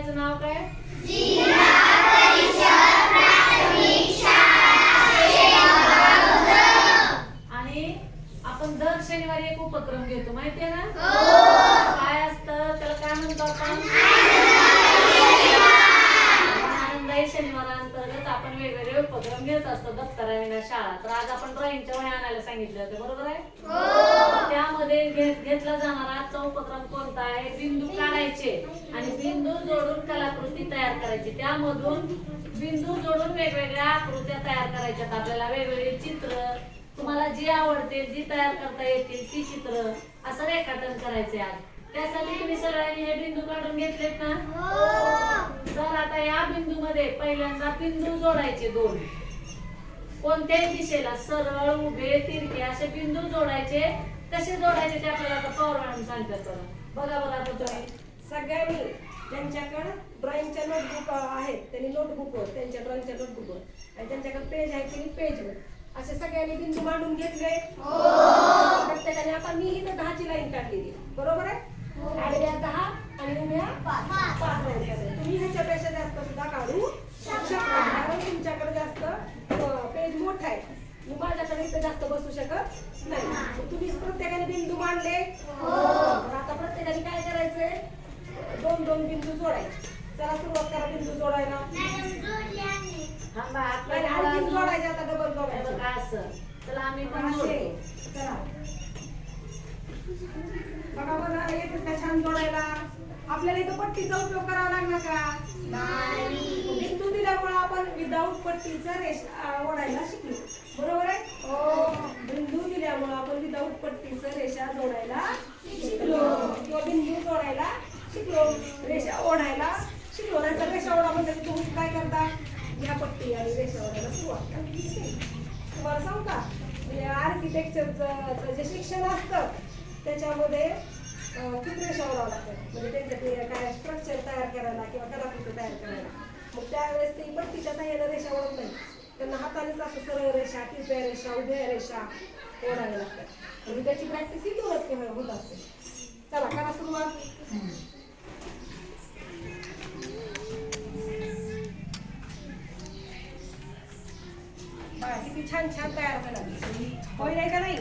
शाळेचं नाव काय? आणि आपण दर शनिवारी एक उपक्रम घेतो, माहितीये ना? काय असतं त्याला, काय म्हणतो आपण? आनंदाई शनिवारांतर्गत आपण वेगवेगळे उपक्रम घेत असतो. दप्तराविना शाळा. तर आज आपण ड्रॉइंगच्या वह्या आणायला सांगितलं होतं, बरोबर आहे? त्यामध्ये घेतला जाणारा आजचा उपक्रम कोणता आहे? बिंदू काढायचे आणि बिंदू जोडून कलाकृती तयार करायची. त्यामधून बिंदू जोडून वेगवेगळ्या आकृत्या तयार करायच्यात आपल्याला. वेगवेगळे चित्र, तुम्हाला जी आवडते, जी तयार करता येतील ती चित्र असं रेखाटन करायचे आज. त्यासाठी तुम्ही सगळ्यांनी हे बिंदू काढून घेतलेत ना? तर आता या बिंदू मध्ये पहिल्यांदा बिंदू जोडायचे दोन. कोणत्याही दिशेला सरळ, उभे, तिरके असे बिंदू जोडायचे. कसे जोडायचे ते आपल्याला आता पवार मॅडम सांगतात. बघा बघा आता तुम्ही सगळ्यांनी ज्यांच्याकडे ड्रॉइंगच्या नोटबुक आहेत त्यांनी नोटबुकवर, त्यांच्या ड्रॉइंगच्या नोटबुकवर आणि ज्यांच्याकडे पेज आहे त्यांनी पेजवर असे सगळ्यांनी बिंदू मांडून घेतले. प्रत्येकाने आता मी इथं 10ची लाईन काढलेली, बरोबर आहे? आडव्या 10 आणि उभ्या 5 लाईन काढल्या. तुम्ही ह्याच्यापेक्षा जास्त सुद्धा काढू शकता, कारण तुमच्याकडे जास्त पेज मोठा आहे. मी माझ्याकडे इथं जास्त बसू शकत नाही. तुम्ही प्रत्येकाने बिंदू मांडले. आता प्रत्येकाने काय करायचंय? दोन दोन बिंदू जोडायचे. चला सुरुवात करा बिंदू जोडायला. जोडायचे आता डबल जोडायचं असं. चला आम्ही पण चला बघा बघा, येतात का छान जोडायला? आपल्याला इथं पट्टीचा उपयोग करावा लागला का? बिंदू दिल्यामुळे आपण विदाऊट पट्टीचा रेषा ओढायला शिकलो, बरोबर आहे? बिंदू दिल्यामुळे आपण विदाऊट पट्टीचं रेषा जोडायला शिकलो किंवा बिंदू जोडायला शिकलो, रेषा ओढायला शिकलो. नंतर रेषा ओढा म्हणजे तुम्ही काय करता? ह्या पट्टी आणि रेषा ओढायला सुरुवात करता. तुम्हाला सांगू का, आर्किटेक्चरचं जे शिक्षण असतं त्याच्यामध्ये खूप रेषा ओढावं लागतात. म्हणजे त्यांचं ते काय स्ट्रक्चर तयार करायला किंवा कलाकृती तयार करायला. मग त्यावेळेस ते पट्टीच्या साह्याने रेषा ओढत नाही, त्यांना हातानेच असं सरळ रेषा, तिरप्या रेषा, उभ्या रेषा ओढाव्या लागतात. आणि त्याची प्रॅक्टिस इथूनच केव्हा होत असते. चला करा सुरुवात. किती छान छान तयार करा. होय नाही का नाही?